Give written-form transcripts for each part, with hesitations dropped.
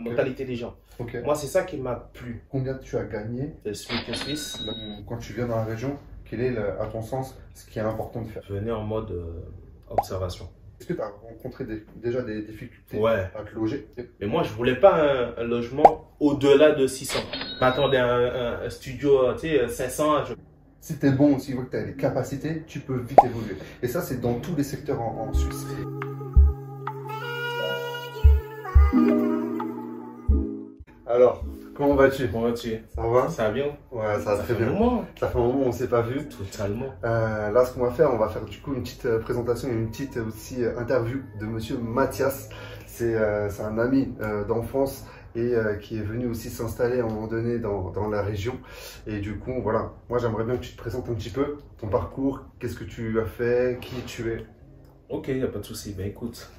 mentalité des gens. Moi, c'est ça qui m'a plu. Combien tu as gagné Le SMIC suisse. Quand tu viens dans la région, quel est, à ton sens, ce qui est important de faire? Je venais en mode observation. Est-ce que tu as rencontré déjà des difficultés à te loger? Mais moi, je voulais pas un logement au-delà de 600. Je m'attendais à un studio, tu sais, 500. Si tu es bon, si tu vois que tu as les capacités, tu peux vite évoluer. Et ça, c'est dans tous les secteurs en Suisse. Alors, comment vas-tu? Comment vas-tu? Ça va? Ça va bien? Ouais, ça va très bien. Ça fait un moment, on ne s'est pas vu. Totalement. Là, ce qu'on va faire du coup une petite présentation et une petite aussi interview de monsieur Mathias. C'est un ami d'enfance et qui est venu aussi s'installer à un moment donné dans la région. Et du coup, voilà, moi j'aimerais bien que tu te présentes un petit peu ton parcours, qu'est-ce que tu as fait, qui tu es. Ok, il n'y a pas de souci. Ben écoute,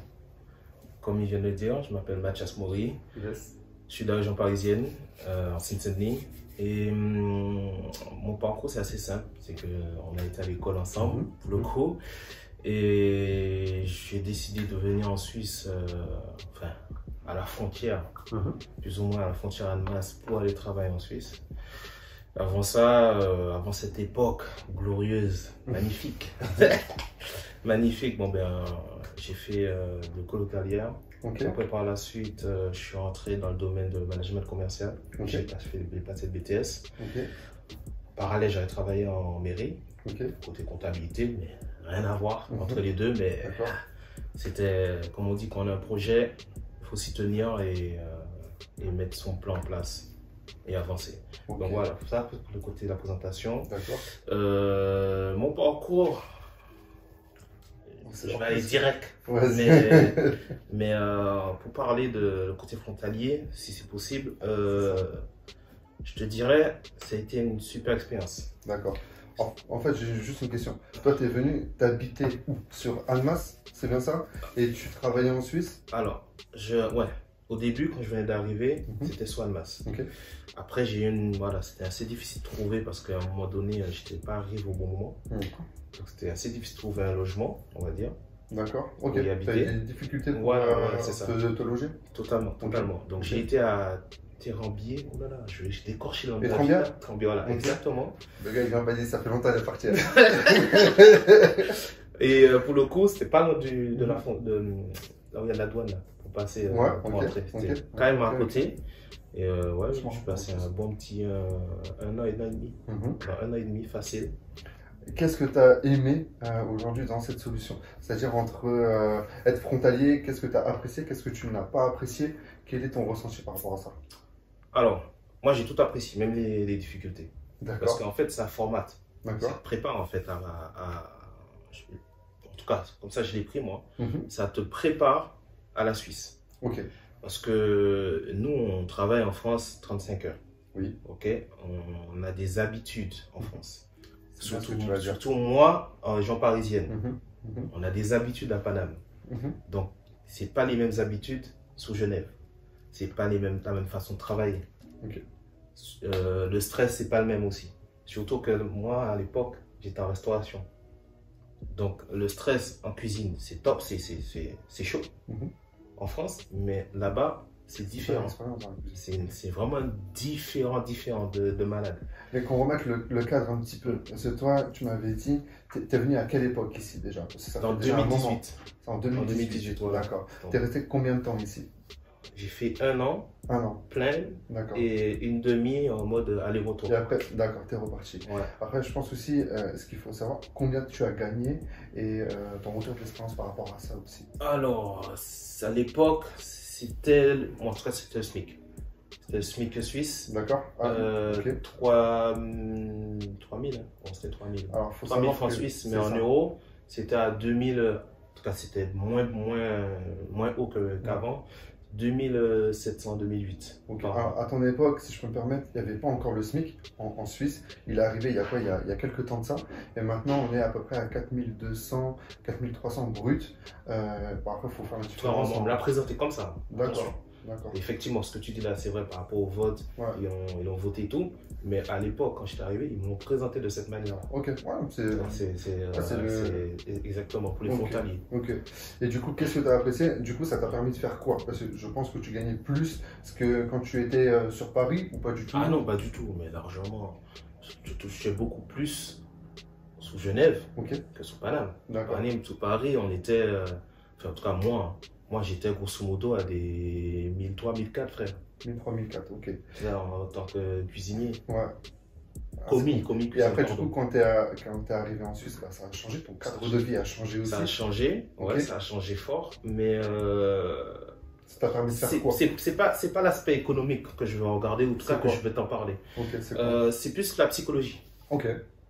comme il vient de le dire, je m'appelle Mathias Maury. Yes. Je suis de la région parisienne, en Seine-Saint-Denis. Et mon parcours, c'est assez simple. C'est qu'on a été à l'école ensemble, pour le coup. Et j'ai décidé de venir en Suisse, enfin, à la frontière, plus ou moins à la frontière Annemasse, pour aller travailler en Suisse. Avant ça, avant cette époque glorieuse, magnifique, magnifique, bon ben, j'ai fait le colocalière. Après, par la suite, je suis rentré dans le domaine de management commercial. J'ai passé le BTS. Parallèle, j'avais travaillé en mairie, côté comptabilité, mais rien à voir entre les deux. Mais c'était, comme on dit, quand on a un projet, il faut s'y tenir et mettre son plan en place et avancer. Donc voilà, ça pour le côté de la présentation. Mon parcours, je vais aller direct. Mais pour parler de le côté frontalier, si c'est possible, je te dirais, ça a été une super expérience. D'accord. En fait, j'ai juste une question. Toi, tu es venu, tu habitais où? Sur Annemasse, c'est bien ça? Et tu travaillais en Suisse? Alors, au début, quand je venais d'arriver, c'était sur Annemasse. Après, voilà, c'était assez difficile de trouver parce qu'à un moment donné, je n'étais pas arrivé au bon moment. Donc, c'était assez difficile de trouver un logement, on va dire. D'accord, ok. Tu as eu des difficultés pour te loger? Totalement. Donc, j'ai été à Terrambier, oh là là, j'ai décorché l'anglais. Terrambier, voilà, exactement. Le gars, il vient pas dire, ça fait longtemps qu'il est parti. Et pour le coup, c'était pas loin là où il y a la douane, là, pour passer, pour rentrer. C'était quand même à côté. Et je suis passé un bon petit 1 an et demi. Un an et demi facile. Qu'est-ce que tu as aimé aujourd'hui dans cette solution? C'est-à-dire entre être frontalier, qu'est-ce que tu as apprécié, qu'est-ce que tu n'as pas apprécié? Quel est ton ressenti par rapport à ça? Alors, moi j'ai tout apprécié, même les difficultés. Parce qu'en fait, ça formate. Ça te prépare en fait en tout cas, comme ça je l'ai pris moi. Ça te prépare à la Suisse. Parce que nous, on travaille en France 35 heures. On a des habitudes en France. Surtout moi, en région parisienne. On a des habitudes à Paname. Donc, ce n'est pas les mêmes habitudes sous Genève. Ce n'est pas la même façon de travailler. Le stress, ce n'est pas le même aussi. Surtout que moi, à l'époque, j'étais en restauration. Donc, le stress en cuisine, c'est top, c'est chaud en France. Mais là-bas, c'est différent. C'est vraiment différent de malade. Mais qu'on remette le cadre un petit peu. Parce que toi, tu m'avais dit, tu es venu à quelle époque ici déjà? En 2018. C'est en 2018, d'accord. Tu es resté combien de temps ici? J'ai fait un an plein et une demi en mode aller-retour. Et après, d'accord, tu es reparti. Après, je pense aussi, ce qu'il faut savoir, combien tu as gagné et ton retour d'expérience par rapport à ça aussi. Alors, à l'époque, c'était le SMIC. C'était le SMIC suisse. D'accord. 3000, c'était 3000. Alors, 3000 francs suisses, mais en euros, c'était à 2000, en tout cas, c'était moins haut qu'avant. 2700, 2008. À ton époque, si je peux me permettre, il n'y avait pas encore le SMIC en Suisse. Il est arrivé il y a quoi? Il y a quelques temps de ça. Et maintenant, on est à peu près à 4200, 4300 brut. Après, il faut faire une différence. On me l'a présenté comme ça. D'accord. D'accord. Effectivement, ce que tu dis là, c'est vrai par rapport au vote, Ouais. ils ont voté et tout. Mais à l'époque, quand j'étais arrivé, ils m'ont présenté de cette manière. Ok, ouais, C'est exactement pour les frontaliers. Ok. Et du coup, qu'est-ce que tu as apprécié? Du coup, ça t'a permis de faire quoi? Parce que je pense que tu gagnais plus que quand tu étais sur Paris ou pas du tout? Ah non, pas du tout, mais largement. Je touchais beaucoup plus sous Genève que sous Paname. D'accord. Sous Paris, on était, enfin, en tout cas moi j'étais grosso modo à des 1003, 1004 frère. 1003, 1004, ok. Là, en tant que cuisinier. Ouais. Commis. Et après, du coup, quand tu es arrivé en Suisse, bah, ça a changé, ton cadre de vie a changé aussi. Ça a changé, ouais, ça a changé fort, mais ça t'a permis de faire quoi? C'est pas l'aspect économique que je vais regarder, ou en tout cas que je vais t'en parler. C'est plus la psychologie,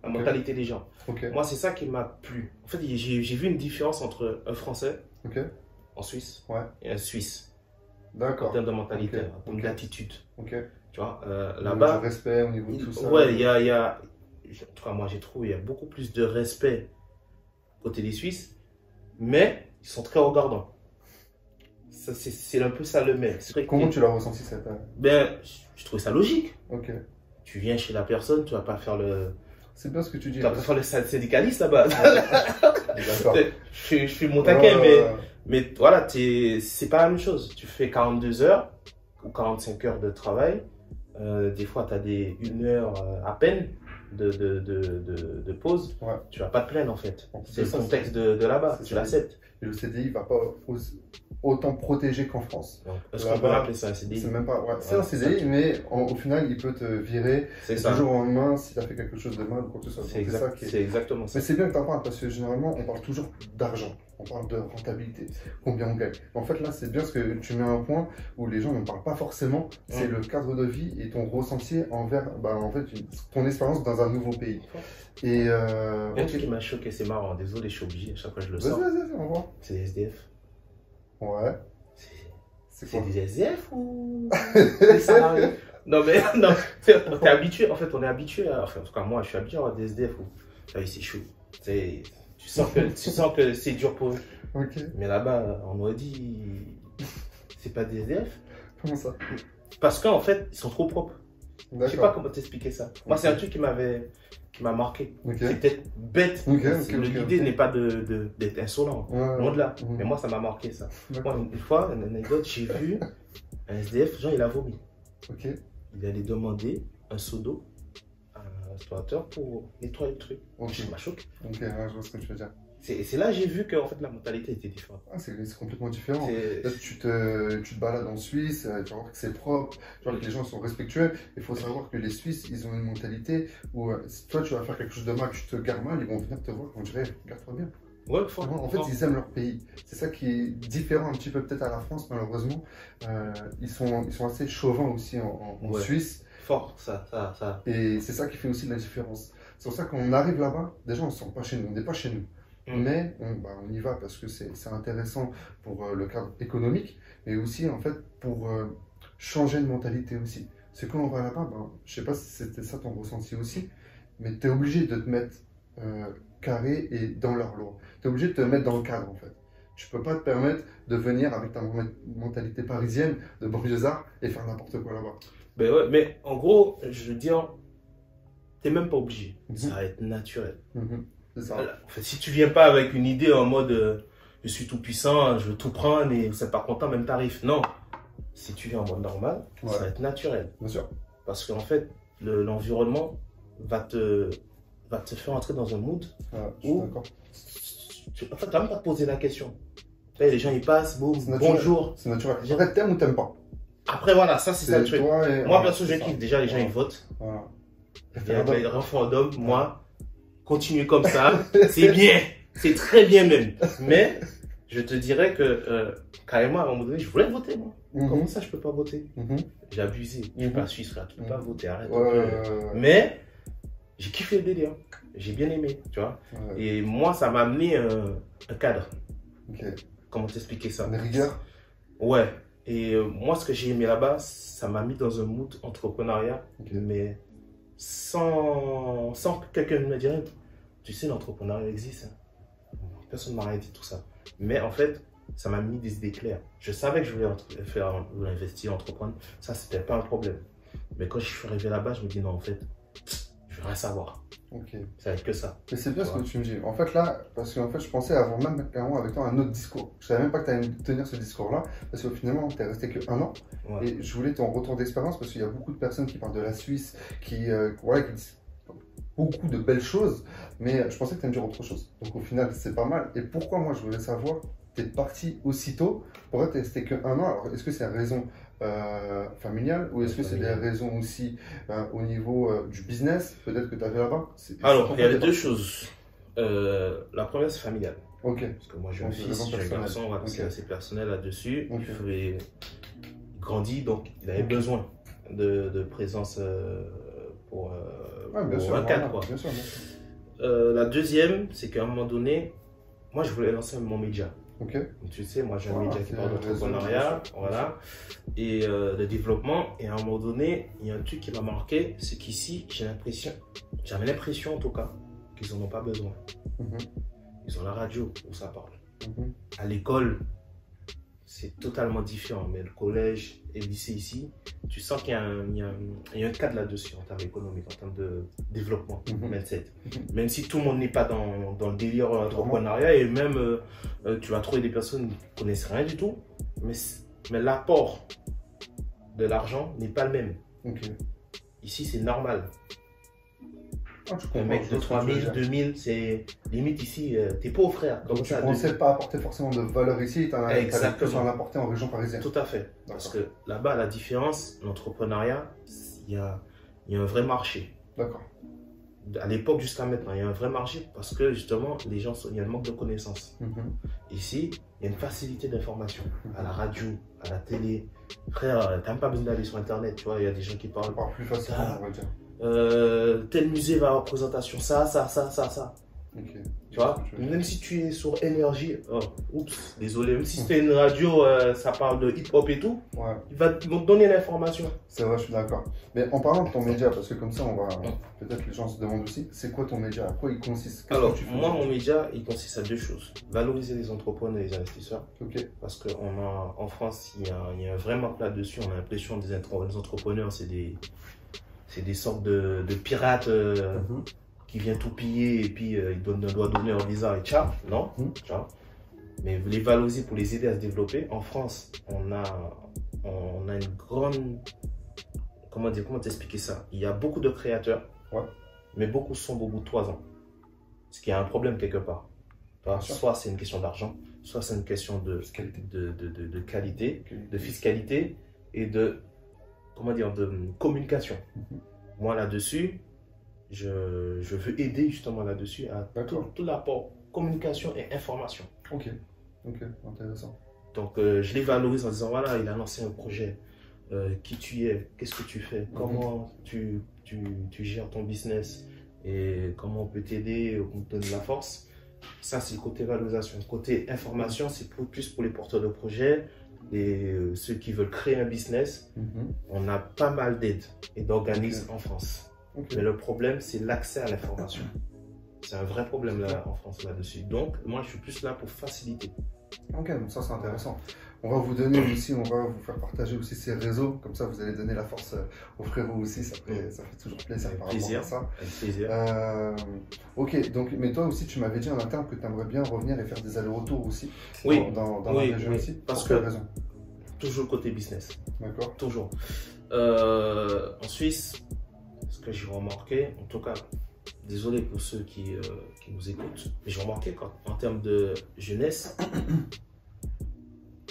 la mentalité des gens. Moi, c'est ça qui m'a plu. En fait, j'ai vu une différence entre un Français en Suisse et un Suisse. D'accord. En termes de mentalité, en termes d'attitude. Tu vois, là-bas. Au niveau du respect, au niveau de tout ça. Ouais, en tout cas, moi, j'ai trouvé, il y a beaucoup plus de respect côté des Suisses, mais ils sont très regardants. C'est un peu ça le mais. Comment tu l'as ressenti cette... Ben, je trouvais ça logique. Ok. Tu viens chez la personne, tu vas pas faire le... C'est bien ce que tu dis. Tu vas pas faire le syndicaliste là-bas. D'accord. Je suis mon taquin, mais voilà, c'est pas la même chose. Tu fais 42 heures ou 45 heures de travail. Des fois, tu as une heure à peine de pause. Ouais. Tu vas pas te plaindre en fait. C'est le contexte de là-bas, tu l'acceptes. Et le CDI va pas autant protéger qu'en France. Est-ce qu'on peut appeler ça un CDI? C'est même pas. Ouais, c'est un CDI, mais au final, il peut te virer du jour au lendemain si tu as fait quelque chose de mal ou quoi que ce soit. C'est exactement ça. Mais c'est bien que tu en parles parce que généralement, on parle toujours d'argent. On parle de rentabilité, combien on gagne. En fait, là, c'est bien ce que tu mets un point où les gens ne parlent pas forcément. C'est le cadre de vie et ton ressenti envers en fait, ton expérience dans un nouveau pays. Et un truc qui m'a choqué, c'est marrant. Désolé, je suis obligé. À chaque fois, je le sens. Vas-y, on voit. C'est les SDF. Ouais. C'est des SDF ou des salariés? Non, mais non, t'es habitué. En fait, on est habitué. Enfin, en tout cas, moi, je suis habitué à avoir des SDF. C'est chaud. Tu sens que c'est dur pour eux. Mais là-bas, on aurait dit, c'est pas des SDF. Comment ça? Parce qu'en fait, ils sont trop propres. Je sais pas comment t'expliquer ça. Moi, c'est un truc qui m'a marqué. C'est peut-être bête. L'idée n'est pas d'être insolent. Loin de là. Mais moi, ça m'a marqué ça. Moi, une fois, une anecdote, j'ai vu un SDF, genre, il a vomi. Il allait demander un seau d'eau à un restaurateur pour nettoyer le truc. Ça m'a choqué. Je vois ce que tu veux dire. C'est là que j'ai vu que en fait, la mentalité était différente. C'est complètement différent. Là, tu te balades en Suisse, tu vas voir que c'est propre, tu vois que les gens sont respectueux. Il faut savoir que les Suisses, ils ont une mentalité où si toi tu vas faire quelque chose de mal, que tu te gares mal, ils vont venir te voir, on dirait, garde-toi bien. Ouais, en fait, ils aiment leur pays. C'est ça qui est différent un petit peu peut-être à la France, malheureusement. Ils sont assez chauvins aussi en Suisse. Fort, ça. Et c'est ça qui fait aussi la différence. C'est pour ça qu'on arrive là-bas, déjà on ne se sent pas chez nous, on n'est pas chez nous. Mais on y va parce que c'est intéressant pour le cadre économique, mais aussi en fait pour changer de mentalité aussi. C'est quand on va là-bas, je sais pas si c'était ça ton ressenti aussi, mais tu es obligé de te mettre carré et dans leur loi. Tu es obligé de te mettre dans le cadre en fait. Tu peux pas te permettre de venir avec ta mentalité parisienne de banlieusard et faire n'importe quoi là-bas. Ben ouais, mais en gros, je veux dire, tu n'es même pas obligé. Ça va être naturel. Voilà. En fait, si tu viens pas avec une idée en mode je suis tout puissant, je veux tout prendre et vous n'êtes pas content, même tarif. Non. Si tu viens en mode normal, ça va être naturel. Bien sûr. Parce qu'en fait, l'environnement va te faire entrer dans un mood où en fait, tu n'as même pas posé la question. Après, les gens ils passent, boum, bonjour. C'est naturel. En fait, t'aimes ou t'aimes pas. Après, voilà, ça c'est ça le truc. Moi, perso, je kiffe. Déjà, les gens ils votent. Voilà. Il y a un référendum, moi. Continuer comme ça, c'est bien, c'est très bien même. Mais je te dirais que carrément à un moment donné, je voulais voter moi. Comment ça je peux pas voter? J'ai abusé, je suis pas suisse là, tu peux pas voter, arrête. Mais j'ai kiffé le délire, j'ai bien aimé, tu vois. Et moi ça m'a amené un cadre. Comment t'expliquer ça? Une rigueur. Ouais. Et moi ce que j'ai aimé là-bas, ça m'a mis dans un mood entrepreneuriat, mais sans que quelqu'un me dise, tu sais, l'entrepreneuriat existe. Personne ne m'a rien dit tout ça. Mais en fait, ça m'a mis des idées claires. Je savais que je voulais investir, entreprendre. Ça, c'était pas un problème. Mais quand je suis arrivé là-bas, je me dis non, en fait, je veux rien savoir. Ok. Ça va être que ça. Mais c'est bien ce que tu me dis. En fait, là, parce qu'en fait, je pensais avoir même clairement avec toi un autre discours. Je savais même pas que tu allais tenir ce discours-là, parce qu'au finalement, tu es resté que 1 an. Ouais. Et je voulais ton retour d'expérience, parce qu'il y a beaucoup de personnes qui parlent de la Suisse, qui disent beaucoup de belles choses, mais je pensais que tu allais me dire autre chose. Donc au final, c'est pas mal. Et pourquoi moi, je voulais savoir, tu es parti aussitôt, pourquoi tu es resté que 1 an? Alors, est-ce que c'est une raison familiale ou est-ce que c'est des raisons aussi au niveau du business, peut-être que tu avais là-bas? Alors, il y a les deux choses. La première, c'est familiale. Ok. Parce que moi, j'ai un fils, j'ai un garçon, voilà, c'est assez personnel là-dessus. Okay. Il grandit, donc il avait besoin de présence pour un cadre. Quoi. Bien sûr. La deuxième, c'est qu'à un moment donné, moi, je voulais lancer mon média. Ok. Tu sais, moi j'ai un média qui parle d'entrepreneuriat, voilà, et de développement. Et à un moment donné, il y a un truc qui m'a marqué, c'est qu'ici, j'avais l'impression en tout cas, qu'ils n'en ont pas besoin. Ils ont la radio où ça parle. À l'école, c'est totalement différent, mais le collège et le lycée ici, tu sens qu'il y a un cadre là-dessus en termes économiques, en termes de développement, même si tout le monde n'est pas dans le délire entrepreneuriat, et même tu vas trouver des personnes qui ne connaissent rien du tout, mais l'apport de l'argent n'est pas le même. Ici, c'est normal. Un mec de 3000, 2000, c'est limite ici, t'es pauvre frère. Donc tu ne pensais pas apporter forcément de valeur ici, tu en as plus en apporter en région parisienne. Tout à fait. Parce que là-bas, la différence, l'entrepreneuriat, il y a un vrai marché. D'accord. À l'époque jusqu'à maintenant, il y a un vrai marché parce que justement, il y a un manque de connaissances. Ici, il y a une facilité d'information. À la radio, à la télé. Frère, tu n'as même pas besoin d'aller sur Internet, tu vois, il y a des gens qui parlent. Plus facilement, on va dire. Tel musée va avoir présentation, ça. Tu vois, même si tu es sur énergie, désolé, même si c'est une radio, ça parle de hip-hop et tout, ils vont te donner l'information. C'est vrai, je suis d'accord. Mais en parlant de ton média, parce que comme ça, on va peut-être les gens se demandent aussi, c'est quoi ton média? À quoi il consiste? Alors, moi, mon média, il consiste à 2 choses. Valoriser les entrepreneurs et les investisseurs. Parce qu'en France, il y a un vrai manque là-dessus. On a l'impression que les entrepreneurs, c'est des sortes de pirates qui viennent tout piller et puis ils doivent donner un visa et ciao. Non, ciao. Mais les valoriser pour les aider à se développer. En France, on a une grande... Comment t'expliquer ça? Il y a beaucoup de créateurs, mais beaucoup sont au bout de 3 ans. Ce qui est un problème quelque part. Soit c'est une question d'argent, soit c'est une question de qualité, de fiscalité et de communication. Moi là-dessus, je veux aider justement là-dessus à tout l'apport communication et information. Ok, intéressant. Donc je les valorise en disant voilà, il a lancé un projet, qui tu es, qu'est-ce que tu fais, comment tu gères ton business et comment on peut t'aider, on te donne la force. Ça c'est le côté valorisation. Côté information, c'est plus pour les porteurs de projets. Et ceux qui veulent créer un business, on a pas mal d'aides et d'organismes en France. Mais le problème, c'est l'accès à l'information. C'est un vrai problème là, en France là-dessus. Donc, moi, je suis plus là pour faciliter. Ok, donc ça, c'est intéressant. On va vous donner aussi, on va vous faire partager aussi ces réseaux. Comme ça, vous allez donner la force aux frérots aussi. Ça fait toujours plaisir par rapport à ça. Avec plaisir. Ok, donc, mais toi aussi, tu m'avais dit en interne que tu aimerais bien revenir et faire des allers-retours aussi dans la région aussi. Parce pour quelle raison? Toujours côté business. D'accord. Toujours. En Suisse, ce que j'ai remarqué, en tout cas, désolé pour ceux qui nous écoutent, mais j'ai remarqué qu'en termes de jeunesse,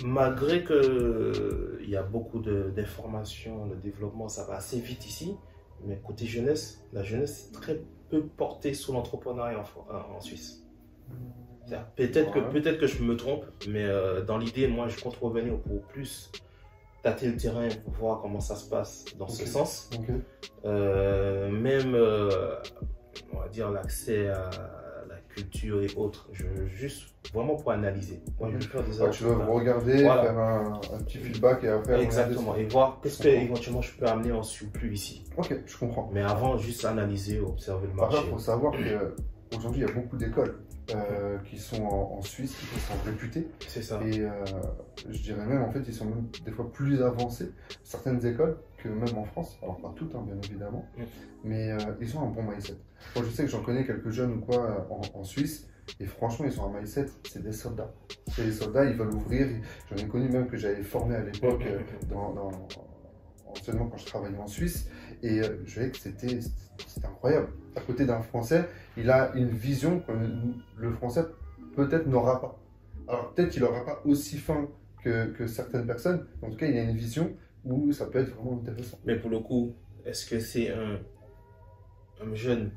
malgré qu'il y a beaucoup d'informations, de développement, ça va assez vite ici, mais côté jeunesse, la jeunesse est très peu portée sur l'entrepreneuriat en Suisse. Peut-être que je me trompe, mais dans l'idée, moi, je compte revenir pour plus tâter le terrain, pour voir comment ça se passe dans ce sens. Même, on va dire, l'accès à la culture et autres, juste vraiment pour analyser. Moi, je vais faire des tu veux regarder, faire un petit feedback et après... Exactement, et voir qu'est-ce que éventuellement je peux amener en surplus ici. Ok, je comprends. Mais avant, juste analyser, observer le marché. Par contre, il faut savoir qu'aujourd'hui, il y a beaucoup d'écoles. qui sont en Suisse, qui sont réputés. C'est ça. Et je dirais même, en fait, ils sont même des fois plus avancés, certaines écoles, que même en France. Alors, pas toutes, hein, bien évidemment, mais ils ont un bon mindset. Moi, je sais que j'en connais quelques jeunes ou quoi en Suisse, et franchement, ils ont un mindset, c'est des soldats. C'est des soldats, ils veulent ouvrir. J'en ai connu même que j'avais formé à l'époque, seulement quand je travaillais en Suisse, et je voyais que c'était incroyable. À côté d'un Français, il a une vision que le Français peut-être n'aura pas. Alors peut-être qu'il n'aura pas aussi faim que certaines personnes, en tout cas il a une vision où ça peut être vraiment intéressant. Mais pour le coup, est-ce que c'est un jeune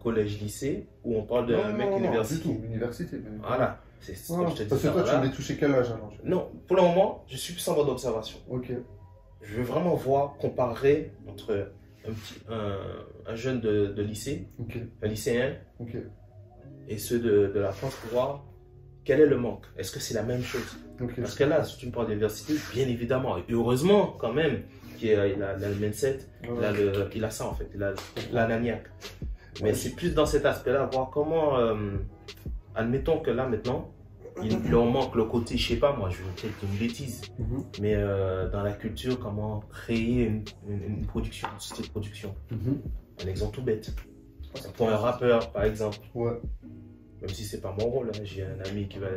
collège-lycée ou on parle d'un mec université? Non, du tout, université. Voilà, c'est ce que je te dis. Parce que toi, tu voulais toucher quel âge alors? Non, pour le moment, je suis plus en mode observation. Ok. Je veux vraiment voir, comparer entre un jeune de lycée, un lycéen, et ceux de la France pour voir quel est le manque. Est-ce que c'est la même chose? Parce que là, si tu me parles d'université, bien évidemment, et heureusement quand même qu'il a le mindset, il a ça en fait, il a la niaque. Mais c'est plus dans cet aspect-là, voir comment, admettons que là maintenant, il leur manque le côté, je sais pas moi, je vais peut-être une bêtise, mais dans la culture, comment créer une production, une société de production. Un exemple tout bête. Pour un rappeur, par exemple. Même si c'est pas mon rôle, hein, j'ai un ami qui va.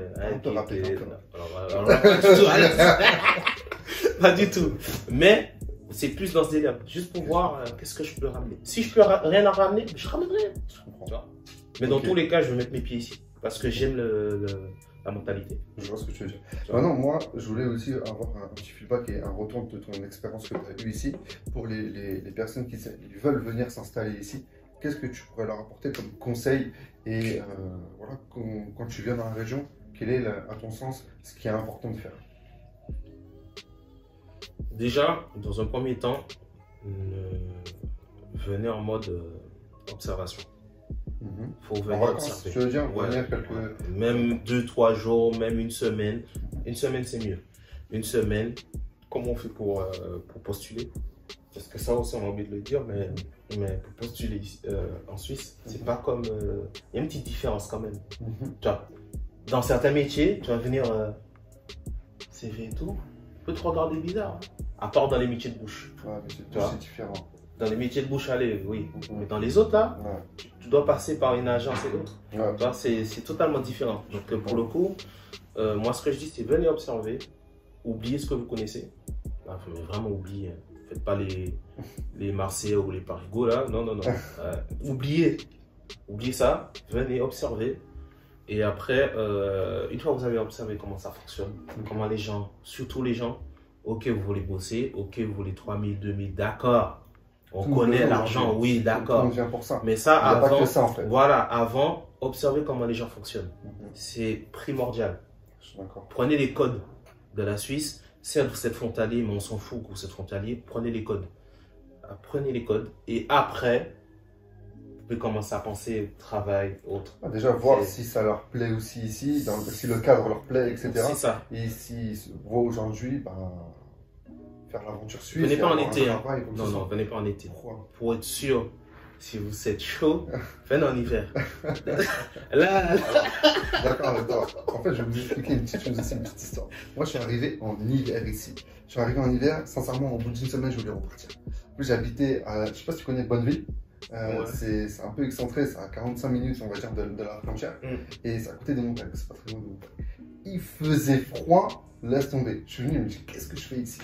Pas du tout. Mais c'est plus dans ce délire, juste pour voir qu'est-ce que je peux ramener. Si je peux rien à ramener, je ramènerai. Mais dans tous les cas, je vais mettre mes pieds ici parce que j'aime la mentalité. Je vois ce que tu veux dire. Maintenant, moi, je voulais aussi avoir un petit feedback et un retour de ton expérience que tu as eue ici pour les personnes qui veulent venir s'installer ici. Qu'est-ce que tu pourrais leur apporter comme conseil et voilà, quand tu viens dans la région, quel est, à ton sens, ce qui est important de faire? Déjà, dans un premier temps, venez en mode observation. Faut venir observer. Tu veux dire, venir même 2-3 jours, même une semaine. Une semaine, c'est mieux. Une semaine, comment on fait pour postuler? Parce que ça aussi, on a oublié de le dire, mais pour postuler en Suisse, c'est pas comme... Il y a une petite différence quand même. Tu vois, dans certains métiers, tu vas venir CV et tout, on peut te regarder bizarre. Hein. À part dans les métiers de bouche. C'est différent. Dans les métiers de bouche, allez, oui. Mais dans les autres, là, tu dois passer par une agence et l'autre. C'est totalement différent. Donc, pour le coup, moi, ce que je dis, c'est venez observer, oubliez ce que vous connaissez. Il faut vraiment oublier. Faites pas les Marseillais ou les Parigots, là. Non. Oubliez ça, venez observer. Et après, une fois que vous avez observé comment ça fonctionne, comment les gens, surtout les gens, ok, vous voulez bosser, ok, vous voulez 3000, 2000, d'accord. On connaît l'argent, oui, d'accord. Mais ça, avant, ça, en fait. Voilà, avant, observez comment les gens fonctionnent. C'est primordial. Prenez les codes de la Suisse. Certes, vous êtes frontalier, mais on s'en fout que vous êtes frontalier. Prenez les codes. Prenez les codes. Et après, vous pouvez commencer à penser travail, autre. Déjà, voir si ça leur plaît aussi ici, si le cadre leur plaît, etc. C'est ça. Et s'ils se voient aujourd'hui, faire l'aventure suisse. Venez pas en été. Hein. Non, venez pas en été. Pourquoi? Pour être sûr, si vous êtes chaud, venez en hiver. Là. D'accord. En fait, je vais vous expliquer une petite histoire. Moi, je suis arrivé en hiver ici. Je suis arrivé en hiver, sincèrement, au bout d'une semaine, je voulais repartir. En plus, j'habitais à, je sais pas si tu connais Bonneville. C'est un peu excentré, c'est à 45 minutes, on va dire, de la frontière. Et c'est à côté des montagnes, c'est pas très loin des montagnes. Il faisait froid, laisse tomber. Je suis venu, je me dis, qu'est-ce que je fais ici?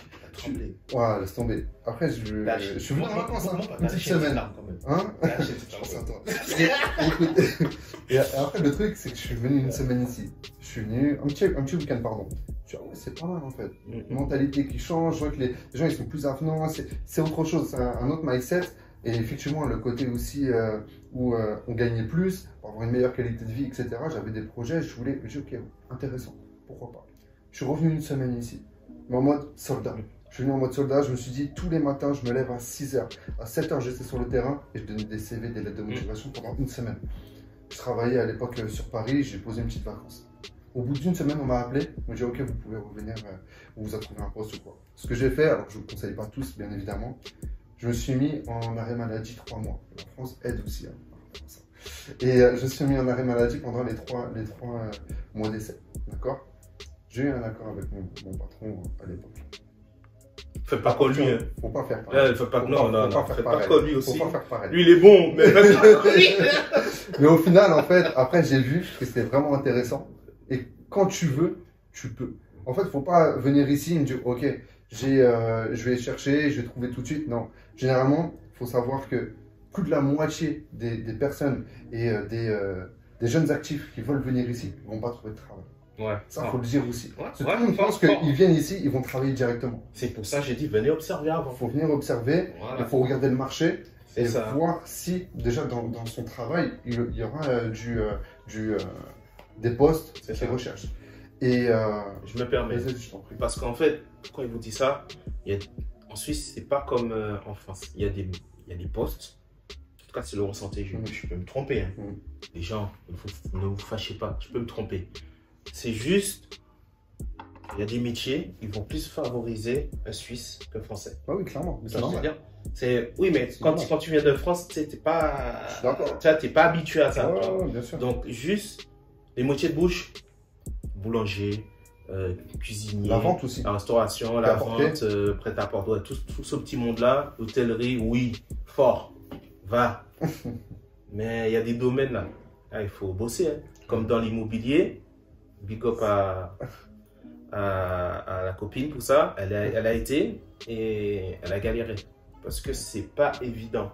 Ouais, laisse tomber. Après, je suis venu en vacances, une petite semaine. Hein? Je pense à toi. Et après, le truc, c'est que je suis venu une semaine ici. Je suis venu, un petit week-end, pardon. Je dis, ouais, c'est pas mal en fait. Une mentalité qui change, je vois que les gens, ils sont plus avenants, c'est autre chose, c'est un autre mindset. Et effectivement, le côté aussi où on gagnait plus, pour avoir une meilleure qualité de vie, etc. J'avais des projets, je dis, ok, intéressant, pourquoi pas. Je suis revenu une semaine ici, mais en mode soldat. Je suis venu en mode soldat, je me suis dit, tous les matins, je me lève à 6 h. À 7 h, j'étais sur le terrain et je donnais des CV, des lettres de motivation pendant une semaine. Je travaillais à l'époque sur Paris, j'ai posé une petite vacance. Au bout d'une semaine, on m'a appelé, on m'a dit, ok, vous pouvez revenir, on vous a trouvé un poste ou quoi. Ce que j'ai fait, alors je ne vous conseille pas tous, bien évidemment, je me suis mis en arrêt maladie 3 mois. La France aide aussi à ça. Et je suis mis en arrêt maladie pendant les trois mois d'essai. D'accord? J'ai eu un accord avec mon patron à l'époque. Fais pas comme lui. Hein. Faut pas faire pareil. Fais pas, non, fais pas comme lui aussi. Faut pas faire pareil. Lui, il est bon, mais fais pas comme lui. Mais au final, en fait, après, j'ai vu que c'était vraiment intéressant. Et quand tu veux, tu peux. En fait, faut pas venir ici et me dire, ok, je vais chercher, je vais trouver tout de suite. Non. Généralement, il faut savoir que plus de la moitié des personnes et des jeunes actifs qui veulent venir ici ne vont pas trouver de travail. Ouais. Ça, il faut le dire aussi. Ouais, Tout le monde pense qu'ils viennent ici, ils vont travailler directement. C'est pour ça que j'ai dit, venez observer avant. Il faut venir observer, Voilà. il faut regarder le marché et ça. voir si, déjà, dans son travail, il y aura des postes qu'il recherche. Et je me permets. je t'en prie. Parce qu'en fait, quand il vous dit ça, en Suisse, c'est pas comme en France. Il y a des postes. En tout cas, c'est le ressenti. Je peux me tromper. Hein. Les gens, ne vous fâchez pas. Je peux me tromper. C'est juste, il y a des métiers, ils vont plus favoriser un Suisse qu'un Français. Ah oui, clairement. C'est normal. Oui, mais quand tu viens de France, tu n'es pas habitué à ça. Ouais, bien sûr. Donc, juste les métiers de bouche, boulanger, cuisinier, la vente aussi. La restauration, la vente, prêt-à-porter, tout ce petit monde-là, l'hôtellerie, oui, fort, va. Mais il y a des domaines là, il faut bosser. Hein. Comme dans l'immobilier, big up à la copine, tout ça, elle a été et elle a galéré. Parce que c'est pas évident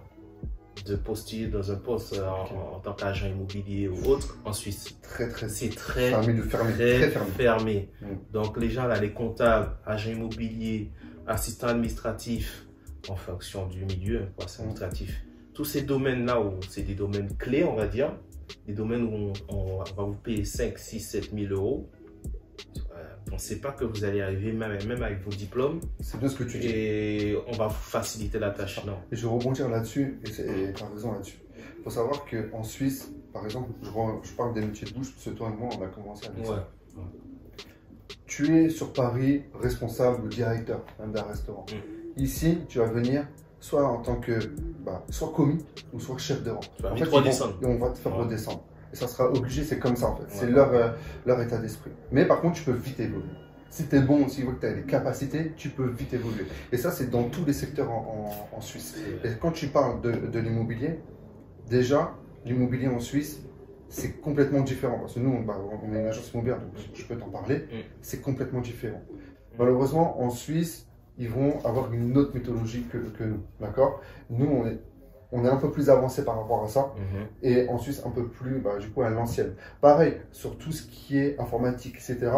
de postuler dans un poste en tant qu'agent immobilier ou autre en Suisse. C'est très fermé. Donc les gens là, les comptables, agents immobiliers, assistants administratifs, en fonction du milieu, administratif. Tous ces domaines-là, c'est des domaines clés, on va dire, des domaines où on va vous payer 5, 6, 7 000 euros. On ne sait pas que vous allez arriver, même avec vos diplômes. C'est bien ce que tu dis. Et on va vous faciliter la tâche. Non. Et je vais rebondir là-dessus, et tu as raison là-dessus. Il faut savoir qu'en Suisse, par exemple, je parle des métiers de bouche, parce que toi et moi, on a commencé avec ça. Tu es sur Paris responsable ou directeur d'un restaurant. Ici, tu vas venir soit en tant que soit commis ou soit chef de rang. En fait, on va te faire redescendre. Et ça sera obligé, c'est comme ça en fait. C'est leur état d'esprit. Mais par contre, tu peux vite évoluer. Si tu es bon, si tu vois que tu as les capacités, tu peux vite évoluer. Et ça, c'est dans tous les secteurs en Suisse. Et quand tu parles de l'immobilier, déjà, l'immobilier en Suisse, c'est complètement différent. Parce que nous, on est une agence immobilière, donc je peux t'en parler. C'est complètement différent. Malheureusement, en Suisse, ils vont avoir une autre méthodologie que nous. D'accord? Nous, on est un peu plus avancé par rapport à ça. Et en Suisse, un peu plus, du coup, à l'ancienne. Pareil, sur tout ce qui est informatique, etc.,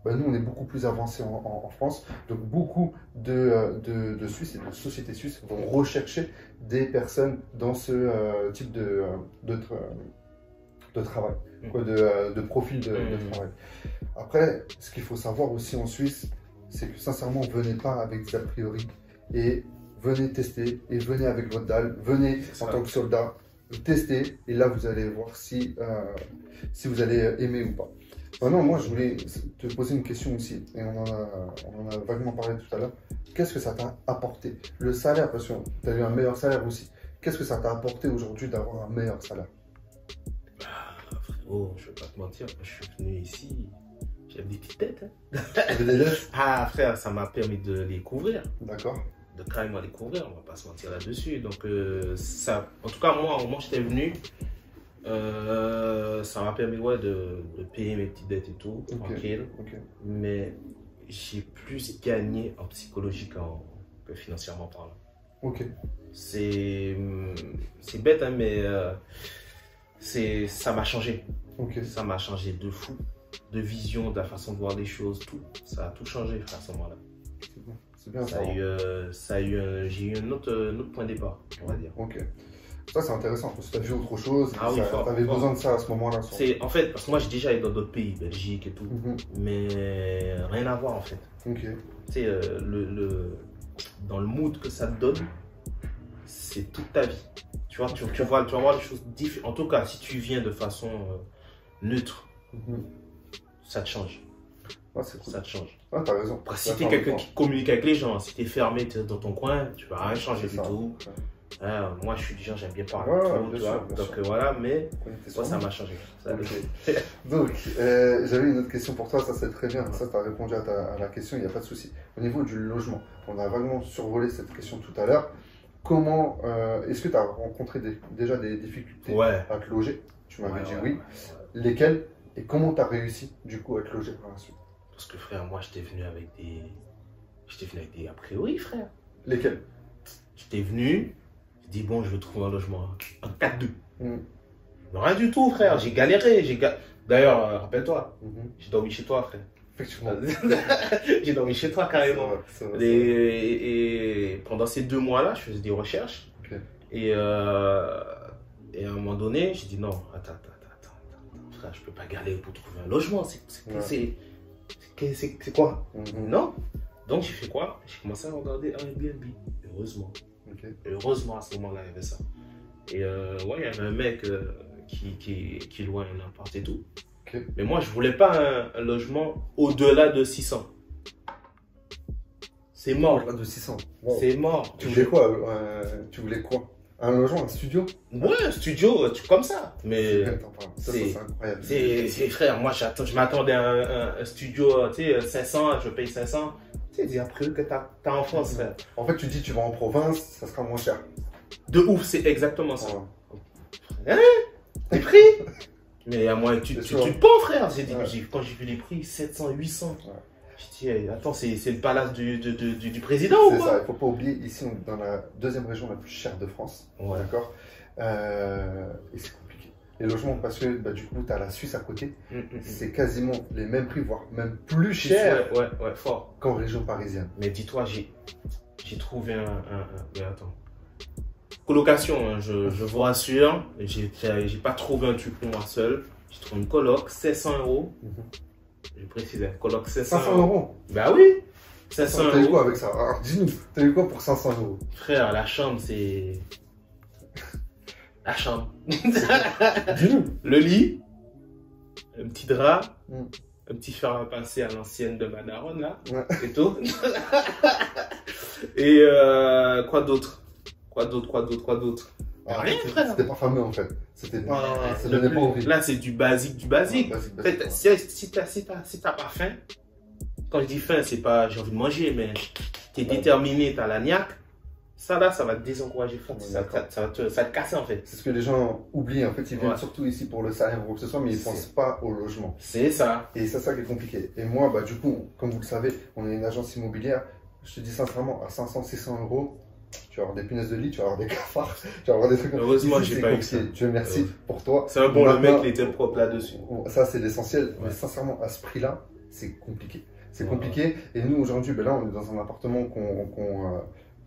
nous, on est beaucoup plus avancé en France. Donc, beaucoup de Suisses et de sociétés suisses vont rechercher des personnes dans ce type de travail, de profil de travail. Après, ce qu'il faut savoir aussi en Suisse, c'est que sincèrement, venez pas avec des a priori et venez tester et venez avec votre dalle, venez en tant que soldat, tester et là vous allez voir si vous allez aimer ou pas. Maintenant, moi je voulais te poser une question aussi et on en a vaguement parlé tout à l'heure. Qu'est-ce que ça t'a apporté? Le salaire, parce que tu as eu un meilleur salaire aussi. Qu'est-ce que ça t'a apporté aujourd'hui d'avoir un meilleur salaire? Frérot, je vais pas te mentir, je suis venu ici. J'avais des petites têtes. Hein. Frère, ça m'a permis de les couvrir. D'accord. De carrément les couvrir, on va pas se mentir là-dessus. Donc, ça, en tout cas, moi, au moment où j'étais venu, ça m'a permis de payer mes petites dettes et tout, tranquille. Mais j'ai plus gagné en psychologie que financièrement parlant. C'est bête, hein, mais ça m'a changé. Ça m'a changé de fou. De vision, de la façon de voir les choses, tout. Ça a tout changé à ce moment-là. C'est bien ça. J'ai eu un autre point de départ, on va dire. Ça, c'est intéressant parce que tu as vu autre chose. Ah oui, tu avais besoin de ça à ce moment-là. En fait, parce que moi, j'ai déjà été dans d'autres pays, Belgique et tout, mais rien à voir en fait. Tu sais, dans le mood que ça te donne, c'est toute ta vie. Tu vas voir des choses différentes. En tout cas, si tu viens de façon neutre, ça te change. C'est cool. Ça te change. T'as raison. Si t'es quelqu'un qui communique avec les gens, si t'es fermé dans ton coin, tu vas rien changer du tout. Moi, je suis du genre, j'aime bien parler Ouais, trop, bien tu sûr, vois. bien Donc sûr. voilà, mais Connecté moi, sur ça nous. m'a changé. Ça, Ok. Donc, j'avais une autre question pour toi, ça c'est très bien. Ça, tu as répondu à la question, il n'y a pas de souci. Au niveau du logement, on a vaguement survolé cette question tout à l'heure. Comment, est-ce que tu as rencontré déjà des difficultés Ouais. à te loger? Tu m'avais Ouais, dit ouais, oui. ouais. Lesquelles et comment tu as réussi du coup à te loger par la suite? Parce que frère, moi, j'étais venu avec des a priori, frère. Lesquelles? J'étais venu, je dis bon, je vais trouver un logement en 4-2. Mm. Rien du tout, frère. J'ai galéré. D'ailleurs, rappelle-toi, Mhm. j'ai dormi chez toi, frère. Effectivement. J'ai dormi chez toi carrément. C'est vrai, c'est vrai. Et pendant ces 2 mois-là, je faisais des recherches. Ok. Et à un moment donné, j'ai dit non, attends, frère, je peux pas galérer pour trouver un logement. C'est quoi? Mhm. Non. Donc j'ai fait quoi? J'ai commencé à regarder un Airbnb. Heureusement. Ok. Heureusement, à ce moment-là, il y avait ça. Et ouais, il y avait un mec qui louait un appart et tout. Ok. Mais moi, je voulais pas un logement au-delà de 600. C'est mort. Au-delà de 600. Wow. C'est mort. Tu voulais quoi? Tu voulais quoi? Un logement, un studio? Ouais, un studio, comme ça. Mais c'est incroyable. c'est frère, moi je m'attendais à un studio, tu sais, 500, je paye 500. Tu sais, après que t'as en France, frère. En fait, tu dis tu vas en province, ça sera moins cher. De ouf, c'est exactement ça. Ouais. Hein? Les prix? Mais à moi, tu te pends, frère. Quand j'ai vu les prix, 700, 800. Ouais. Je dis, hey, attends, c'est le palace du président ou C'est quoi? ça, il ne faut pas oublier, ici, on est dans la deuxième région la plus chère de France. Ouais. D'accord. Et c'est compliqué. Les logements, parce que bah, du coup, tu as la Suisse à côté. C'est quasiment les mêmes prix, voire même plus cher Ouais, fort. qu'en région parisienne. Mais dis-toi, j'ai trouvé mais attends. Colocation, hein, je vous rassure. J'ai pas trouvé un truc pour moi seul. J'ai trouvé une coloc, 700 euros. Je précise, coloc 700 €. Bah oui, 500 T'as eu euros. quoi avec ça? Alors, dis-nous, t'as eu quoi pour 500 €? Frère, la chambre, c'est. La chambre. Dis-nous. Le lit, un petit drap, Mm. un petit fer à pincer à l'ancienne de ma daronne, là, Ouais. et tout. Et quoi d'autre? Quoi d'autre? Rien, frère. C'était pas fameux en fait. C'était pas. Ça Le donnait plus- pas envie. Là, c'est du basique, du basique. Basique, En fait, basique, si t'as pas faim, quand je dis faim, c'est pas j'ai envie de manger, mais t'es déterminé, t'as la niaque, ça là, ça va te désencourager fort. Ouais, Ça va te casser en fait. C'est ce que les gens oublient en fait. Ils viennent Ouais. surtout ici pour le salaire ou quoi que ce soit, mais ils ne pensent pas au logement. C'est ça. Et c'est ça qui est compliqué. Et moi, bah, du coup, comme vous le savez, on est une agence immobilière. Je te dis sincèrement, à 500, 600 €, tu vas avoir des punaises de lit, tu vas avoir des cafards, tu vas avoir des trucs. Heureusement, Ici, j'ai c'est pas eu compliqué. ça. Dieu merci pour toi. C'est un bon, le Maintenant, mec, il était propre là-dessus. Ça, c'est l'essentiel. Ouais. Mais sincèrement, à ce prix-là, c'est compliqué. C'est Ouais. compliqué. Et nous, aujourd'hui, ben là, on est dans un appartement où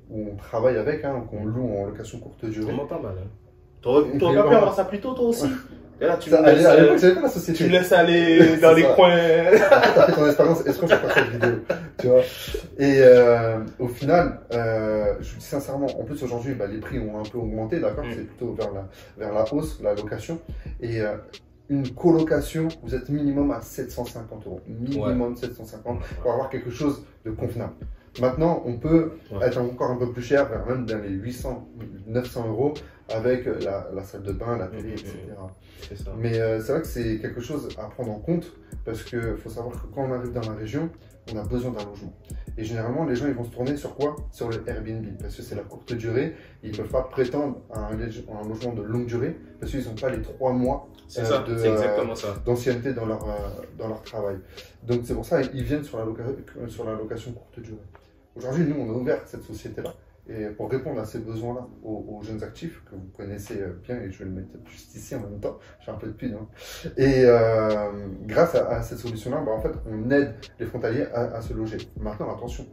on travaille avec, hein, qu'on loue en location courte durée. Vraiment pas mal. Hein. T'aurais pas pu vraiment- avoir ça plus tôt, toi aussi. Et là, tu Ça, me laisses, à l'époque, j'avais pas la société. tu me laisses aller dans C'est les ça. coins. T'as fait ton expérience, est-ce qu'on peut faire cette vidéo? Tu vois? Et au final, je vous dis sincèrement, en plus aujourd'hui, bah, les prix ont un peu augmenté, d'accord? Mm. C'est plutôt vers la hausse, la location. Et une colocation, vous êtes minimum à 750 €. Minimum 750 pour avoir quelque chose de convenable. Maintenant, on peut être encore un peu plus cher, vers même dans les 800, 900 € avec la salle de bain, la télé, etc. C'est ça. Mais c'est vrai que c'est quelque chose à prendre en compte parce qu'il faut savoir que quand on arrive dans la région, on a besoin d'un logement. Et généralement, les gens ils vont se tourner sur quoi? Sur le Airbnb parce que c'est la courte durée. Ils ne peuvent pas prétendre à un logement de longue durée parce qu'ils n'ont pas les 3 mois C'est ça, c'est exactement ça. d'ancienneté dans leur travail. Donc c'est pour ça qu'ils viennent sur la location courte durée. Aujourd'hui, nous, on a ouvert cette société-là. Et pour répondre à ces besoins-là, aux jeunes actifs, que vous connaissez bien, et je vais le mettre juste ici en même temps, j'ai un peu de pile. Hein. Et grâce à cette solution-là, bah, en fait, on aide les frontaliers à se loger. Maintenant, attention,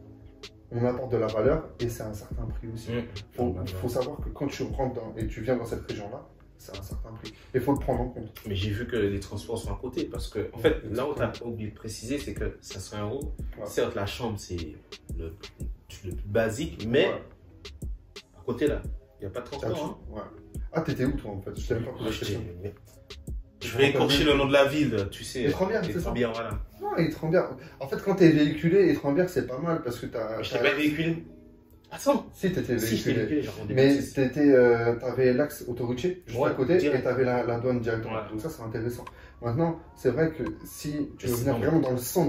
on apporte de la valeur et c'est à un certain prix aussi. Il faut savoir que quand tu rentres et tu viens dans cette région-là, c'est un certain prix. Et il faut le prendre en compte. Mais j'ai vu que les transports sont à côté parce que, en fait, là où tu as oublié de préciser, c'est que 500 €, certes, la chambre, c'est le plus basique, mais à côté là, il n'y a pas de transport. Hein. Ah, t'étais où toi en fait? Je t'avais pas posé la question. Je vais écorcher le nom de la ville, tu sais. Étrembières, c'est ça? Bien, voilà. Non, Étrembières. En fait, quand t'es véhiculé, Étrembières, c'est pas mal parce que t'as. Je t'ai pas véhiculé. Attends. Si, tu étais Si, j'étais véhiculé. véhiculé, genre, Mais tu avais l'axe autoroutier juste Ouais, à côté direct. et tu avais la douane directement. Ouais. Donc ça, c'est intéressant. Maintenant, c'est vrai que si tu veux Mais venir sinon, vraiment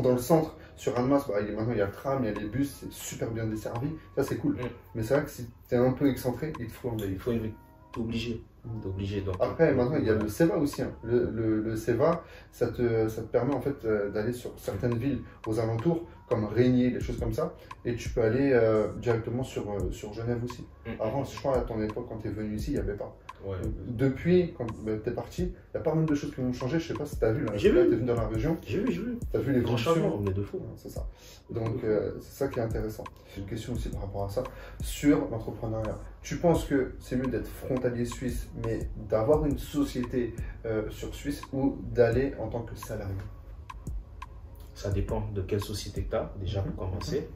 dans le centre, sur Annemasse, bah, maintenant il y a le tram, il y a les bus, c'est super bien desservi. Ça, c'est cool. Mais c'est vrai que si tu es un peu excentré, il te faut un Il véhicule. faut une. T'es obligé. T'es obligé. Donc, Après, maintenant, il y a le CEVA aussi. Hein. Le CEVA, ça te permet en fait d'aller sur certaines villes aux alentours, comme Régnier, des choses comme ça, et tu peux aller directement sur Genève aussi. Avant, je crois, à ton époque, quand tu es venu ici, il n'y avait pas. Ouais. Depuis, quand tu es parti, il y a pas mal de choses qui ont changé. Je sais pas si tu as vu, là, J'ai tu es vu. venu dans la région, J'ai vu. tu as vu les Grand évolutions. changement, mais de fou. C'est ça. Donc, c'est ça qui est intéressant. J'ai une question aussi par rapport à ça. Sur l'entrepreneuriat, tu penses que c'est mieux d'être frontalier suisse, mais d'avoir une société sur Suisse ou d'aller en tant que salarié? Ça dépend de quelle société que tu as, déjà pour commencer.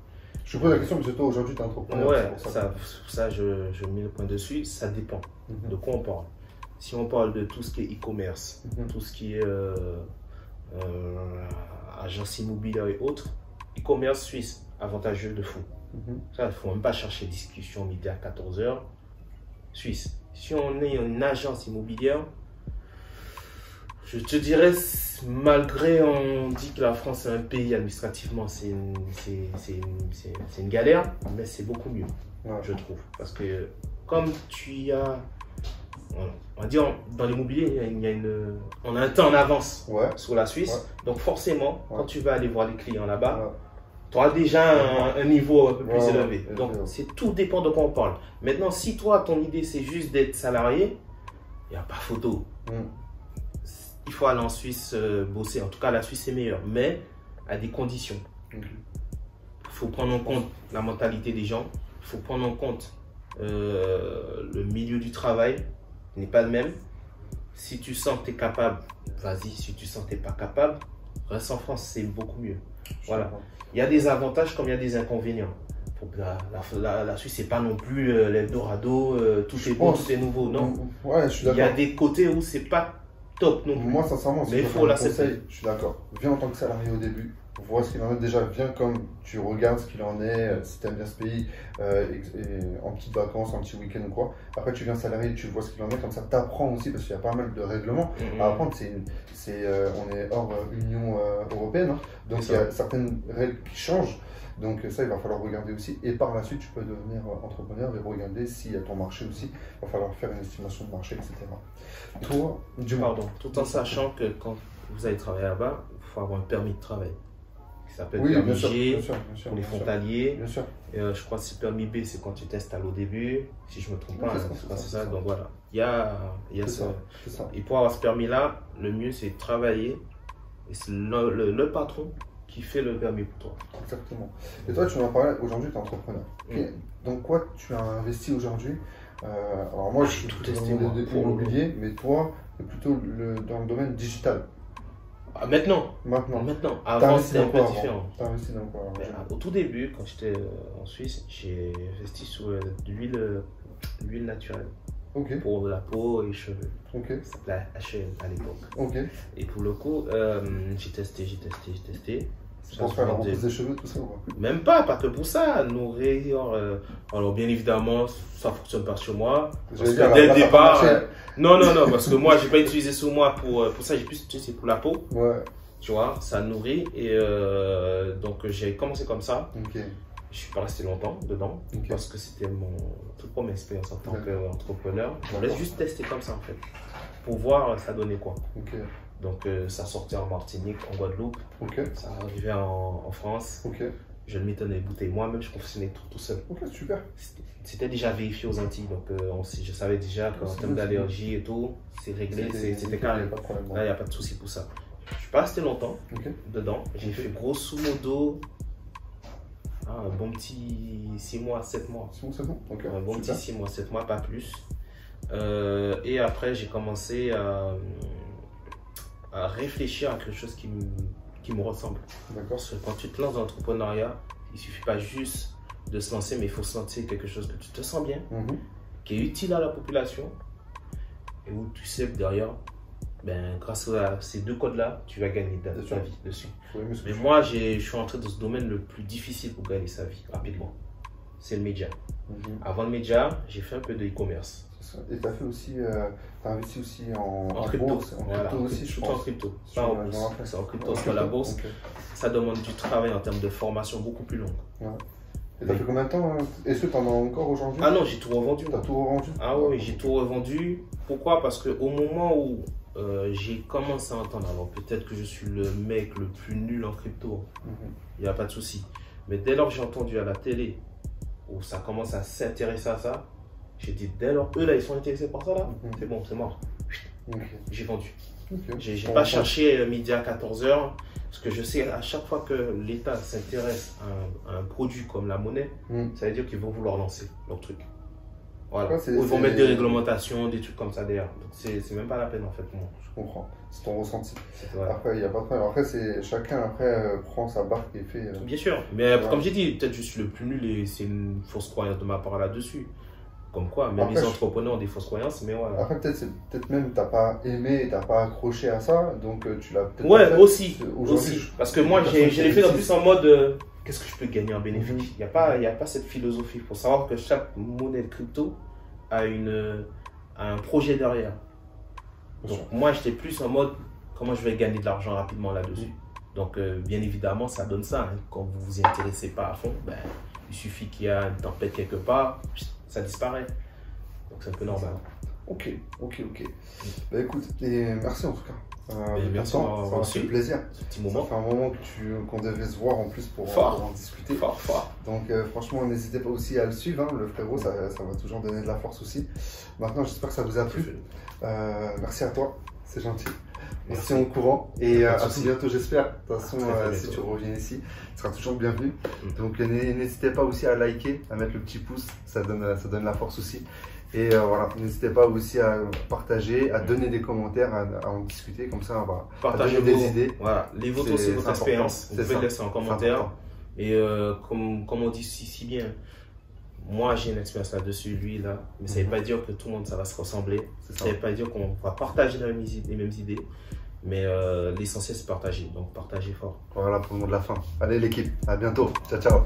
Je te pose la question parce que toi aujourd'hui tu es entrepreneur. Ouais, c'est pour ça je mets le point dessus. Ça dépend de quoi on parle. Si on parle de tout ce qui est e-commerce, tout ce qui est agence immobilière et autres, e-commerce suisse, avantageux de fou. Ça, il ne faut même pas chercher discussion midi à 14h. Suisse. Si on est une agence immobilière, je te dirais, malgré on dit que la France est un pays administrativement, c'est une galère, mais c'est beaucoup mieux, je trouve. Parce que comme tu as, on va dire, dans l'immobilier, on a un temps en avance sur la Suisse. Donc forcément, quand tu vas aller voir les clients là-bas, tu auras déjà un niveau un peu plus élevé. Donc tout dépend de quoi on parle. Maintenant, si toi, ton idée, c'est juste d'être salarié, il n'y a pas photo. Il faut aller en Suisse bosser. En tout cas, la Suisse est meilleure, mais à des conditions. Il faut prendre en compte la mentalité des gens. Il faut prendre en compte le milieu du travail, qui n'est pas le même. Si tu sens que tu es capable, vas-y. Si tu sens que tu n'es pas capable, reste en France, c'est beaucoup mieux. Voilà. Il y a des avantages comme il y a des inconvénients. La Suisse, c'est pas non plus l'Eldorado, tout est beau, tout est nouveau. Non. Ouais, je suis il y a des côtés où c'est pas top non plus. Moi, sincèrement, mais il faut l'accepter. Je suis d'accord. Viens en tant que salarié au début, vois ce qu'il en est. Déjà, viens comme tu regardes ce qu'il en est, si tu aimes bien ce pays, en petites vacances, en petit week-end ou quoi. Après, tu viens salarié, tu vois ce qu'il en est, comme ça, tu apprends aussi, parce qu'il y a pas mal de règlements à apprendre. On est hors Union européenne, hein, donc il y a certaines règles qui changent. Donc ça, il va falloir regarder aussi. Et par la suite, tu peux devenir entrepreneur et regarder s'il y a ton marché aussi. Il va falloir faire une estimation de marché, etc. Toi, tout en sachant que quand vous allez travailler là-bas, il faut avoir un permis de travail. Qui s'appelle permis G sûr, pour les frontaliers. Bien sûr. Je crois que c'est permis B, c'est quand tu t'installes au début. Si je ne me trompe pas, c'est ça. Donc voilà, il y a ça. Et pour avoir ce permis-là, le mieux c'est de travailler. Et c'est le patron qui fait le permis pour toi. Exactement. Et toi, tu m'en parlais, aujourd'hui, tu es entrepreneur. Donc quoi tu as investi aujourd'hui? Alors moi, je suis tout dans le domaine immobilier, mais toi, plutôt dans le domaine digital. Maintenant. Avant, c'était un peu différent. Tu as investi dans quoi? Au tout début, quand j'étais en Suisse, j'ai investi sur l'huile naturelle. Pour la peau et les cheveux. Ça s'appelait H&M à l'époque. Et pour le coup, j'ai testé. C'est pour faire la reprise des cheveux, tout ça? Même pas que pour ça. Nourrir. Alors bien évidemment, ça ne fonctionne pas sur moi. Parce que dès le départ. Non, parce que moi, j'ai pas utilisé sur moi pour ça, j'ai plus utilisé pour la peau. Tu vois, ça nourrit. Et donc j'ai commencé comme ça. Je suis pas resté longtemps dedans parce que c'était mon toute première expérience en tant qu'entrepreneur. On laisse juste tester comme ça en fait pour voir ça donnait quoi. Donc ça sortait en Martinique, en Guadeloupe, ça arrivait en France. Je le mettais dans les bouteilles moi-même, je confectionnais tout seul. Super. C'était déjà vérifié aux Antilles, donc je savais déjà qu'en termes d'allergie et tout, c'est réglé, c'était carré. Là, il n'y a pas de souci pour ça. Je suis pas resté longtemps dedans. J'ai fait grosso modo un bon petit 6 mois, 7 mois. Un bon petit 6 mois, 7 mois, pas plus. Et après, j'ai commencé à réfléchir à quelque chose qui me ressemble. Parce que quand tu te lances dans l'entrepreneuriat, il ne suffit pas juste de se lancer, mais il faut sentir quelque chose que tu te sens bien, qui est utile à la population et où tu sais que derrière, grâce à ces deux codes-là, tu vas gagner ta vie dessus. Mais moi, je suis entré dans ce domaine le plus difficile pour gagner sa vie rapidement. C'est le média. Avant le média, j'ai fait un peu de e-commerce. Et tu as fait aussi, t'as investi aussi en crypto. Bourse, Voilà, crypto aussi, je tout en pense. crypto. Pas en bourse. C'est en crypto, c'est pas la bourse. Okay. Ça demande du travail en termes de formation beaucoup plus long. Ouais. Et t'as fait combien de temps? Est-ce que t'en as encore aujourd'hui? Ah non, j'ai tout revendu. T'as tout revendu? Ah oui, j'ai tout revendu. Pourquoi? Parce qu'au moment où j'ai commencé à entendre, alors peut-être que je suis le mec le plus nul en crypto, il n'y a pas de souci. Mais dès lors que j'ai entendu à la télé, où ça commence à s'intéresser à ça, j'ai dit, dès lors, eux là, ils sont intéressés par ça là, c'est bon, c'est mort. J'ai vendu. J'ai pas cherché midi à 14h, parce que je sais à chaque fois que l'État s'intéresse à un produit comme la monnaie, ça veut dire qu'ils vont vouloir lancer leur truc. Voilà. Ouais, ils vont mettre des réglementations, des trucs comme ça derrière. Donc c'est même pas la peine en fait pour moi. Je comprends. C'est ton ressenti. Voilà. Après, il n'y a pas de problème. Après, chacun après, prend sa barque et fait. Bien sûr. Mais comme j'ai dit, peut-être je suis le plus nul et c'est une fausse croyance de ma part là-dessus. Comme quoi, même après, les entrepreneurs ont des fausses croyances, mais voilà. Après, peut-être même t'as pas aimé, t'as pas accroché à ça, donc tu l'as peut-être. Ouais, pas fait. aussi. Parce que moi, je l'ai fait en plus en mode qu'est-ce que je peux gagner en bénéfice. Il n'y a pas cette philosophie. Il faut savoir que chaque monnaie crypto a un projet derrière. Donc, moi, j'étais plus en mode comment je vais gagner de l'argent rapidement là-dessus. Donc, bien évidemment, ça donne ça. Hein. Quand vous vous y intéressez pas à fond, ben, il suffit qu'il y a une tempête quelque part, ça disparaît. Donc, c'est un peu normal. Ok. Bah écoute, et merci en tout cas. Merci, ça m'a fait plaisir. Ce petit moment. Ça fait un moment qu'on devait se voir en plus pour en discuter. Fort. Donc franchement, n'hésitez pas aussi à le suivre, hein, le frérot, ça va toujours donner de la force aussi. Maintenant, j'espère que ça vous a plu. Merci à toi, c'est gentil. Merci au courant et à tout bientôt, j'espère. De toute façon, si tu reviens ici, tu seras toujours bienvenu. Donc n'hésitez pas aussi à liker, à mettre le petit pouce, ça donne la force aussi. Et voilà, n'hésitez pas aussi à partager, à donner des commentaires, à en discuter, comme ça on va partager des idées. Voilà, les vôtres aussi, votre expérience, vous pouvez le laisser en commentaire. Et comme on dit si bien, moi j'ai une expérience là-dessus, lui là, mais ça ne veut pas dire que tout le monde ça va se ressembler, ça ne veut pas dire qu'on va partager les mêmes idées, mais l'essentiel c'est partager, donc partagez fort. Voilà pour le mot de la fin. Allez l'équipe, à bientôt, ciao.